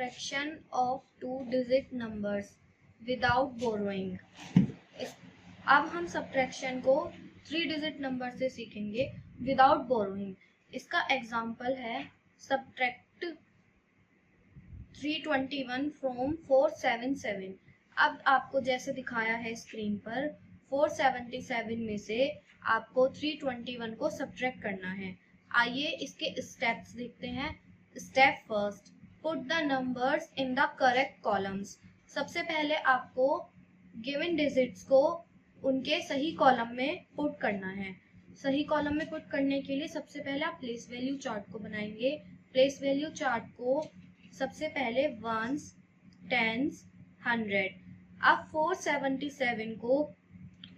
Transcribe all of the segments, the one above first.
subtraction of 2-digit numbers without borrowing। अब हम subtraction को 3-digit नंबर से सीखेंगे विदाउट बोरोइंग। इसका एग्जाम्पल है सब्ट्रैक्ट 321 फ्रॉम 477। अब आपको जैसे दिखाया है स्क्रीन पर 477 में से आपको 321 को सब्ट्रैक्ट करना है। आइए इसके स्टेप्स देखते हैं। Step first, put the numbers in the correct columns. सबसे पहले आपको गिवन डिजिट्स को उनके सही कॉलम में पुट करना है। सही कॉलम में पुट करने के लिए सबसे पहले आप प्लेस वैल्यू चार्ट को बनाएंगे। प्लेस वैल्यू चार्ट को सबसे पहले वंस, टेंस, 100। अब 477 को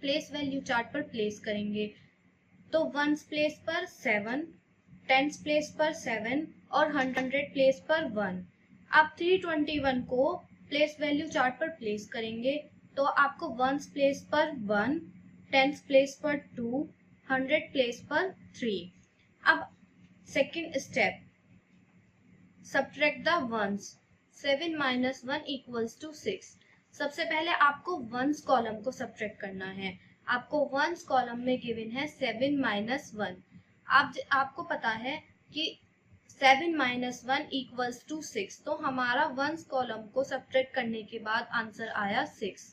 प्लेस वैल्यू चार्ट पर प्लेस करेंगे तो वंस प्लेस पर 7, टेंस प्लेस पर 7 और 100 प्लेस पर 1। अब 321 को प्लेस वैल्यू चार्ट पर प्लेस करेंगे तो आपको वंस प्लेस पर 1, टेंस प्लेस पर 2, 100 प्लेस पर 3। अब second step, subtract the ones. 7 - 1 = 6। सबसे पहले आपको वंस कॉलम को सब्ट्रैक्ट करना है। आपको वंस कॉलम में गिवन है 7 - 1। आपको पता है कि 7 - 1 = 6, तो हमारा वंस कॉलम को सब्ट्रैक्ट करने के बाद आंसर आया 6।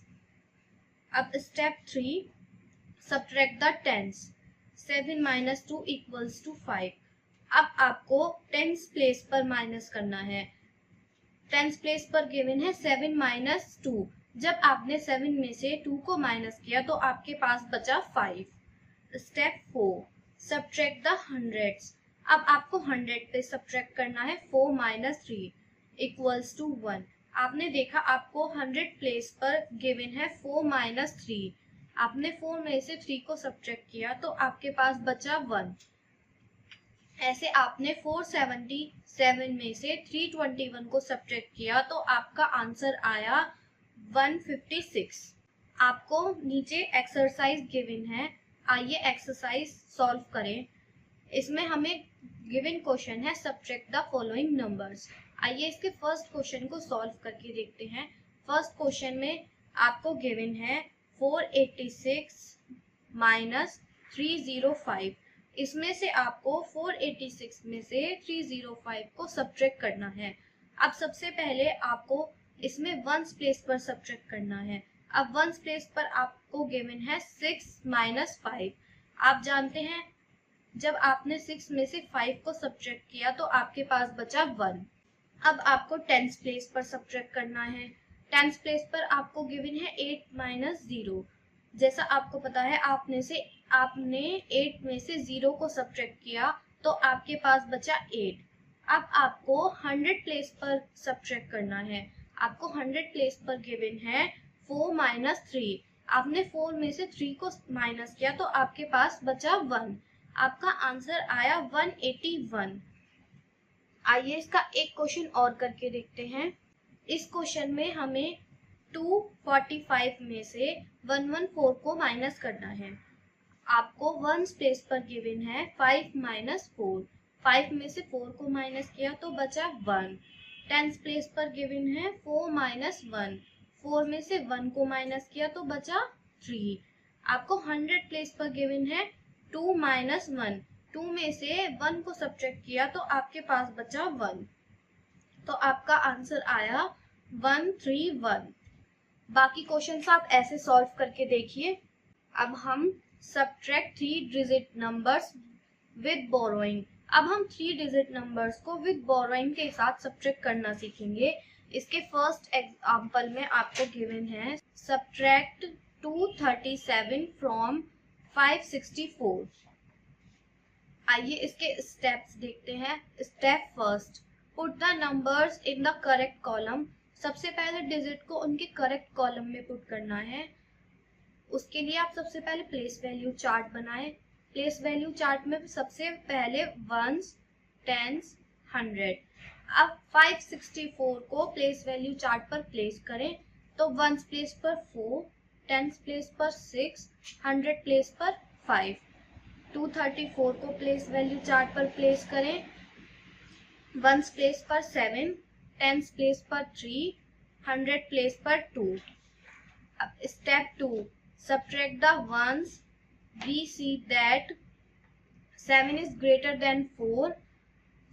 अब स्टेप 3, सब्ट्रैक्ट द टेंस। 7 - 2 = 5। अब आपको टेंस प्लेस पर माइनस करना है। टेंस प्लेस पर गिवन है 7 - 2। जब आपने 7 में से 2 को माइनस किया तो आपके पास बचा 5। Step 4, subtract the hundreds. अब आपको 100 पे सब्ट्रैक्ट करना है। 4 - 3 = 1। आपने देखा आपको 100 प्लेस पर गिवन है 4 - 3। आपने 4 में से 3 को सब्ट्रैक्ट किया तो आपके पास बचा 1। ऐसे आपने 477 में से 321 को सब्ट्रैक्ट किया तो आपका आंसर आया 156। आपको नीचे एक्सरसाइज गिवन है, आइए एक्सरसाइज सॉल्व करें। इसमें हमें गिवन क्वेश्चन है सब्ट्रैक्ट द फॉलोइंग नंबर्स। आइए इसके फर्स्ट क्वेश्चन को सॉल्व करके देखते हैं। फर्स्ट क्वेश्चन में आपको गिवन है 486 - 305। इसमें से आपको 486 में से 305 को सब्ट्रैक्ट करना है। अब सबसे पहले आपको इसमें वंस प्लेस पर सब्ट्रैक्ट करना है। अब वंस प्लेस पर आपको गिवन है 6 - 5। आप जानते हैं जब आपने 6 में से 5 को सब्ट्रैक्ट किया तो आपके पास बचा 1। अब आपको टेंस प्लेस पर सब्ट्रैक्ट करना है। टेंस प्लेस पर आपको गिवन है 8 - 0। जैसा आपको पता है आपने 8 में से 0 को सब्ट्रैक्ट किया तो आपके पास बचा 8। अब आपको 100 प्लेस पर सब्ट्रैक्ट करना है। आपको 100 प्लेस पर गिवन है 4 - 3। आपने 4 में से 3 को माइनस किया तो आपके पास बचा 1। आपका आंसर आया 181। आइए इसका एक क्वेश्चन और करके देखते हैं। इस क्वेश्चन में हमें 245 में से 114 को माइनस करना है। आपको वंस प्लेस पर गिवन है 5 - 4। 5 में से 4 को माइनस किया तो बचा 1। टेंस प्लेस पर गिवन है 4 - 1। 4 में से 1 को माइनस किया तो बचा 3। आपको 100 प्लेस पर गिवन है 2 - 1। 2 में से 1 को सब्ट्रैक्ट किया तो आपके पास बचा 1। तो आपका आंसर आया 131। बाकी क्वेश्चंस आप ऐसे सॉल्व करके देखिए। अब हम subtract 3-digit numbers with borrowing. अब हम 3-digit नंबर्स को विद बोरोइंग के साथ सब्ट्रैक्ट करना सीखेंगे। इसके फर्स्ट एग्जांपल में आपको गिवन है सब्ट्रैक्ट 237 फ्रॉम 564। आइए इसके स्टेप्स देखते हैं। Step first, put the numbers in the correct column. सबसे पहले डिजिट को उनके करेक्ट कॉलम में पुट करना है। उसके लिए आप सबसे पहले प्लेस वैल्यू चार्ट बनाएं। प्लेस वैल्यू चार्ट में सबसे पहले वंस, टेंस, 100। अब 564 को प्लेस वैल्यू चार्ट पर प्लेस करें तो वंस प्लेस पर 4, टेंस प्लेस पर 6, 100 प्लेस पर 5। 234 को प्लेस वैल्यू चार्ट पर प्लेस करें। वंस प्लेस पर 7, टेंस प्लेस पर 3, 100 प्लेस पर 2. अब step 2, subtract the ones. We see that 7 is greater than 4,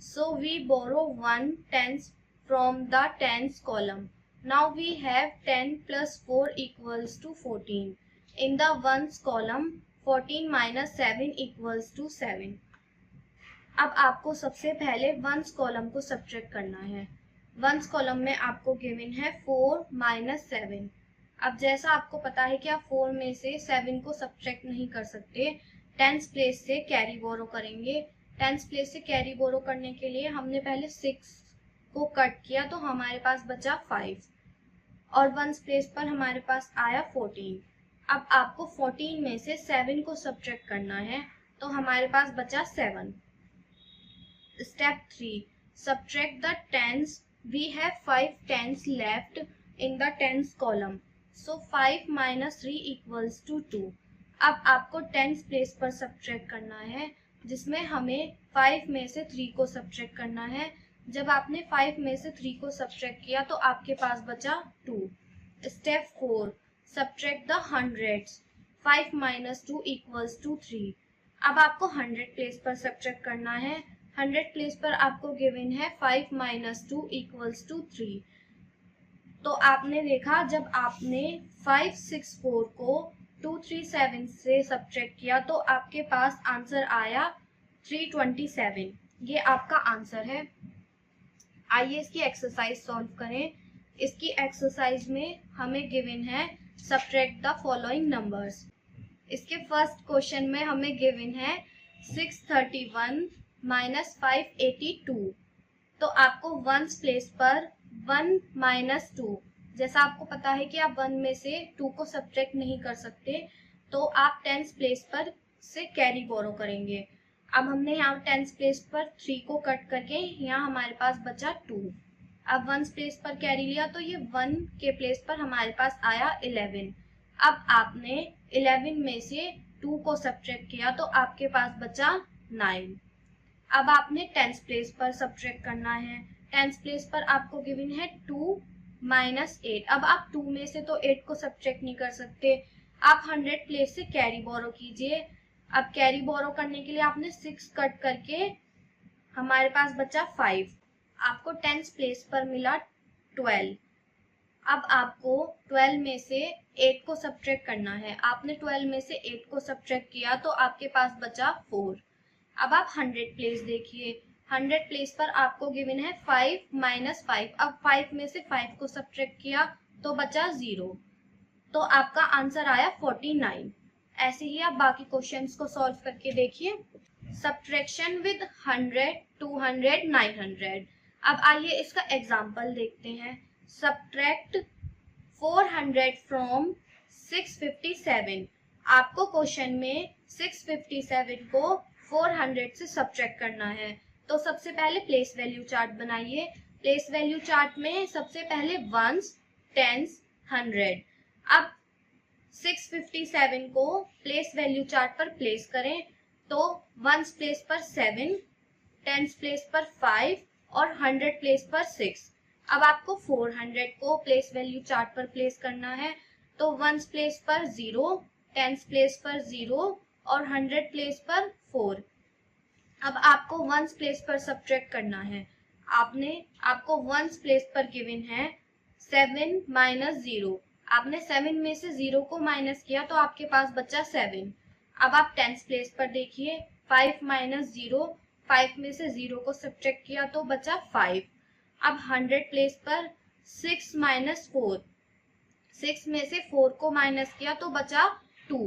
so we borrow 1 tens from the tens column. Now we have 10 plus 4 equals to 14. In the ones column, 14 minus 7 equals to 7. अब आपको सबसे पहले ones column को subtract करना है. Ones column में आपको given है 4 माइनस 7. अब जैसा आपको पता है कि आप 4 में से 7 को सब्ट्रैक्ट नहीं कर सकते, टेंस प्लेस से कैरी बोरो करेंगे. टेंस प्लेस से कैरी बोरो करने के लिए हमने पहले 6 को कट किया तो हमारे पास बचा 5 और वंस प्लेस पर हमारे पास आया 14. अब आपको 14 में से 7 को सब्ट्रैक्ट करना है तो हमारे पास बचा 7. Step 3, subtract the tens. We have 5 tens left in the tens column. So 5 minus 3 equals to 2. अब आपको टेंस प्लेस पर सब्ट्रैक्ट करना है जिसमें हमें 5 में से 3 को सब्ट्रैक्ट करना है. जब आपने 5 में से 3 को सब्ट्रैक्ट किया तो आपके पास बचा 2. Step 4, subtract the hundreds. 5 minus 2 equals to 3. अब आपको 100 प्लेस पर सब्ट्रैक्ट करना है. 100 प्लेस पर आपको गिवन है 5 माइनस 2 इक्वल्स टू 3. तो आपने देखा जब आपने 564 को 237 से सब्ट्रैक्ट किया तो आपके पास आंसर आया 327. ये आपका आंसर है. आइए इसकी एक्सरसाइज सॉल्व करें. इसकी एक्सरसाइज में हमें गिवन है सब्ट्रैक्ट द फॉलोइंग नंबर्स. इसके फर्स्ट क्वेश्चन में हमें गिवन है 631 माइनस 582. तो आपको वंस प्लेस पर 1 माइनस 2, जैसा आपको पता है कि आप 1 में से 2 को सब्ट्रैक्ट नहीं कर सकते तो आप टेंस प्लेस पर से कैरी बोरो करेंगे. अब हमने यहाँ टेंस प्लेस पर 3 को कट करके यहाँ हमारे पास बचा 2. अब वंस प्लेस पर कैरी लिया तो ये 1 के प्लेस पर हमारे पास आया 11. अब आपने 11 में से 2 को सब्ट्रैक्ट किया तो आपके पास बचा 9. अब आपने टेंस प्लेस पर सब्ट्रैक्ट करना है. टेंस प्लेस पर आपको गिवन है 2 माइनस 8. अब आप 2 में से तो 8 को सब्ट्रैक्ट नहीं कर सकते, आप 100 प्लेस से कैरी बोरो कीजिए. अब कैरी बोरो करने के लिए आपने 6 कट करके हमारे पास बचा 5. आपको टेंस प्लेस पर मिला 12. अब आपको 12 में से 8 को सब्ट्रैक्ट करना है. आपने 12 में से 8 को सब्ट्रैक्ट किया तो आपके पास बचा 4. अब आप 100 प्लेस देखिए. 100 प्लेस पर आपको गिवन है 5 माइनस 5. अब 5 में से 5 को सब्ट्रैक्ट किया तो बचा 0. तो आपका आंसर आया 49. ऐसे ही आप बाकी क्वेश्चंस को सॉल्व करके देखिए. Subtraction with 100, 200, 900. अब आइए इसका एग्जाम्पल देखते हैं. Subtract 400 from 657. आपको क्वेश्चन में 657 को 400 से सब्ट्रैक्ट करना है. तो सबसे पहले प्लेस वैल्यू चार्ट बनाइए. प्लेस वैल्यू चार्ट में सबसे पहले वंस, टेंस, 100. अब 657 को प्लेस वैल्यू चार्ट पर प्लेस करें तो वंस प्लेस पर 7, टेंस प्लेस पर 5 और 100 प्लेस पर 6. अब आपको 400 को प्लेस वैल्यू चार्ट पर प्लेस करना है तो वंस प्लेस पर 0, टेंस प्लेस पर 0 और 100 प्लेस पर 4. अब आपको वंस प्लेस पर सब्ट्रैक्ट करना है. आपको वंस प्लेस पर गिवन है 7 माइनस 0. आपने 7 में से 0 को माइनस किया तो आपके पास बचा 7. अब आप टेंस प्लेस पर देखिए 5 माइनस 0. 5 में से 0 को सब्ट्रैक्ट किया तो बचा 5. अब 100 प्लेस पर 6 माइनस 4. 6 में से 4 को माइनस किया तो बचा 2.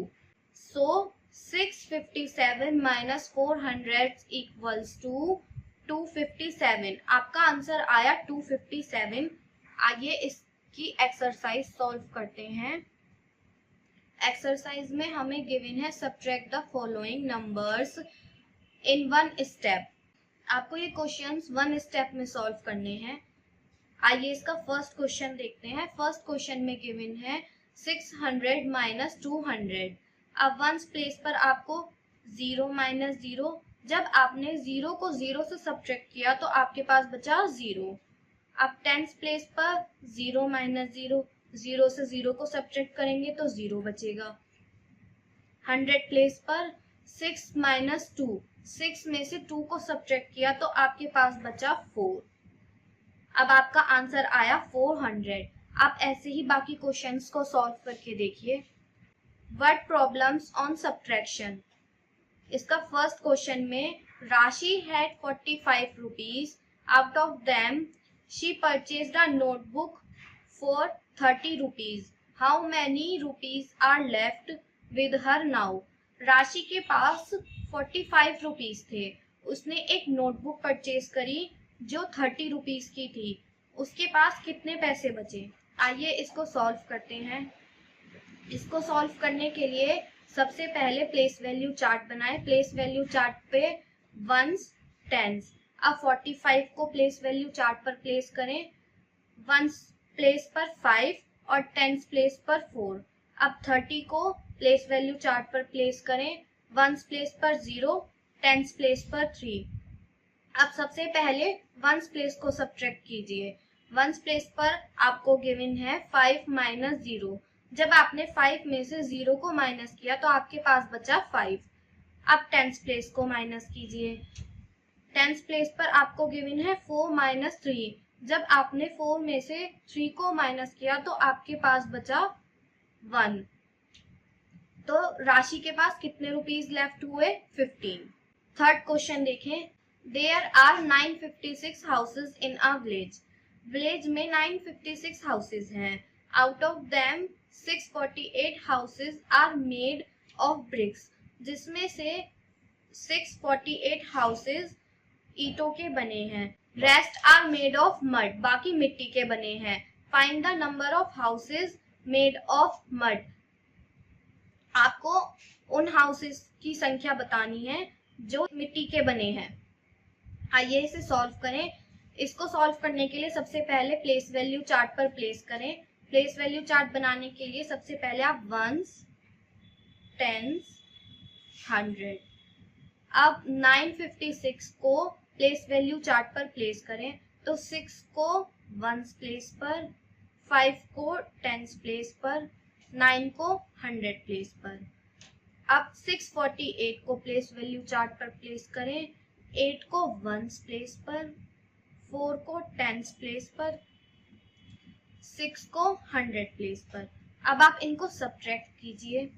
सो 657 माइनस 400 इक्वल्स टू 257. आपका आंसर आया 257. आइए इसकी एक्सरसाइज सॉल्व करते हैं. एक्सरसाइज में हमें गिवन है subtract the following numbers in 1 step. आपको ये क्वेश्चंस 1 स्टेप में सॉल्व करने हैं. आइए इसका फर्स्ट क्वेश्चन देखते हैं. फर्स्ट क्वेश्चन में गिवन है 600 माइनस 200. अब वंस प्लेस पर आपको 0 माइनस 0. जब आपने 0 को 0 से सब्ट्रैक्ट किया तो आपके पास बचा 0. अब टेंस प्लेस पर 0 माइनस 0, 0 से 0 को सब्ट्रैक्ट करेंगे तो 0 बचेगा। 100 प्लेस पर 6 माइनस 2, 6 में से 2 को सब्ट्रैक्ट किया तो आपके पास बचा 4। अब आपका आंसर आया 400। आप ऐसे ही बाकी क्वेश्चंस को सॉल्व करके देखिए। Word problems on subtraction. इसका फर्स्ट क्वेश्चन में Rashi had 45 rupees, out of them she purchased a notebook for 30 rupees, how many rupees are left with her now. Rashi के पास 45 रुपीज थे, उसने एक नोटबुक परचेज करी जो 30 रुपीज की थी, उसके पास कितने पैसे बचे। आइए इसको सॉल्व करते हैं। इसको सॉल्व करने के लिए सबसे पहले प्लेस वैल्यू चार्ट बनाएं। प्लेस वैल्यू चार्ट पे वंस, टेंस। अब 45 को प्लेस वैल्यू चार्ट पर प्लेस करें। वंस प्लेस पर 5 और टेंस प्लेस पर 4। अब 30 को प्लेस वैल्यू चार्ट पर प्लेस करें। वंस प्लेस पर 0, टेंस प्लेस पर 3। अब सबसे पहले वंस प्लेस को सब्ट्रैक्ट कीजिए। वंस प्लेस पर आपको गिवन है 5 माइनस 0। जब आपने 5 में से 0 को माइनस किया तो आपके पास बचा 5। अब टेंस प्लेस को माइनस कीजिए। टेंस प्लेस पर आपको गिवन है 4 माइनस 3। जब आपने 4 में से 3 को माइनस किया तो आपके पास बचा 1। तो राशि के पास कितने रुपीज लेफ्ट हुए? 15। थर्ड क्वेश्चन देखें। There are 956 houses in a village. Village में 956 हाउसेज हैं। Out of them 648 houses are made of bricks, जिसमें से 648 हाउसेज ईंटों के बने हैं। Rest are made of mud, बाकी मिट्टी के बने हैं। Find the number of houses made of mud. आपको उन हाउसेज की संख्या बतानी है जो मिट्टी के बने हैं। आइए इसे सॉल्व करें। इसको सॉल्व करने के लिए सबसे पहले प्लेस वैल्यू चार्ट पर प्लेस करें। प्लेस वैल्यू चार्ट बनाने के लिए सबसे पहले आप वंस, टेंस, 100। अब 956 को प्लेस वैल्यू चार्ट पर प्लेस करें तो 6 को वंस प्लेस पर, 5 को टेंस प्लेस पर, 9 को 100 प्लेस पर। अब 648 को प्लेस वैल्यू चार्ट पर प्लेस करें। 8 को वंस प्लेस पर, 4 को टेंस प्लेस पर, 6 को 100 प्लेस पर। अब आप इनको सब्ट्रैक्ट कीजिए।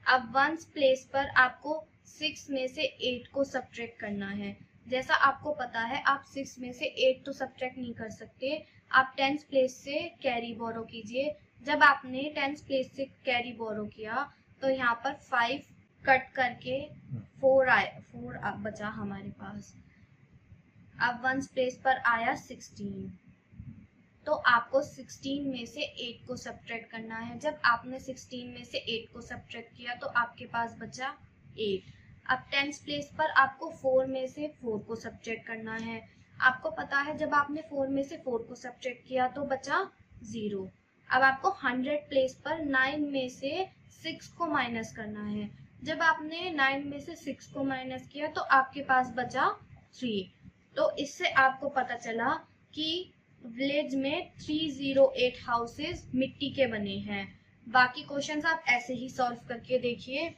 अब वंस प्लेस पर आपको 6 में से 8 को सब्ट्रैक्ट करना है। जैसा आपको पता है आप 6 में से 8 तो सब्ट्रैक्ट नहीं कर सकते। आप टेंस प्लेस से कैरी बोरो कीजिए। जब आपने टेंस प्लेस से कैरी बोरो किया तो यहाँ पर 5 कट करके 4 बचा हमारे पास। अब वंस प्लेस पर आया 16, तो आपको 16 में से 8 को सब्ट्रैक्ट करना है। जब आपने 16 में से 8 को सब्ट्रैक्ट किया तो आपके पास बचा 8। अब टेंस प्लेस पर आपको 4 में से 4 को सब्ट्रैक्ट करना है। आपको पता है जब आपने 4 में से 4 को सब्ट्रैक्ट किया तो बचा 0। अब आपको 100 प्लेस पर 9 में से 6 को माइनस करना है। जब आपने 9 में से 6 को माइनस किया तो आपके पास बचा 3। तो इससे आपको पता चला कि विलेज में 308 हाउसेज मिट्टी के बने हैं। बाकी क्वेश्चंस आप ऐसे ही सॉल्व करके देखिए।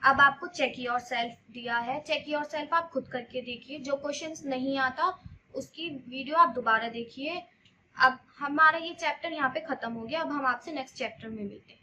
अब आपको चेक योर सेल्फ दिया है। चेक योर सेल्फ आप खुद करके देखिए। जो क्वेश्चंस नहीं आता उसकी वीडियो आप दोबारा देखिए। अब हमारा ये चैप्टर यहाँ पे खत्म हो गया। अब हम आपसे नेक्स्ट चैप्टर में मिलते हैं।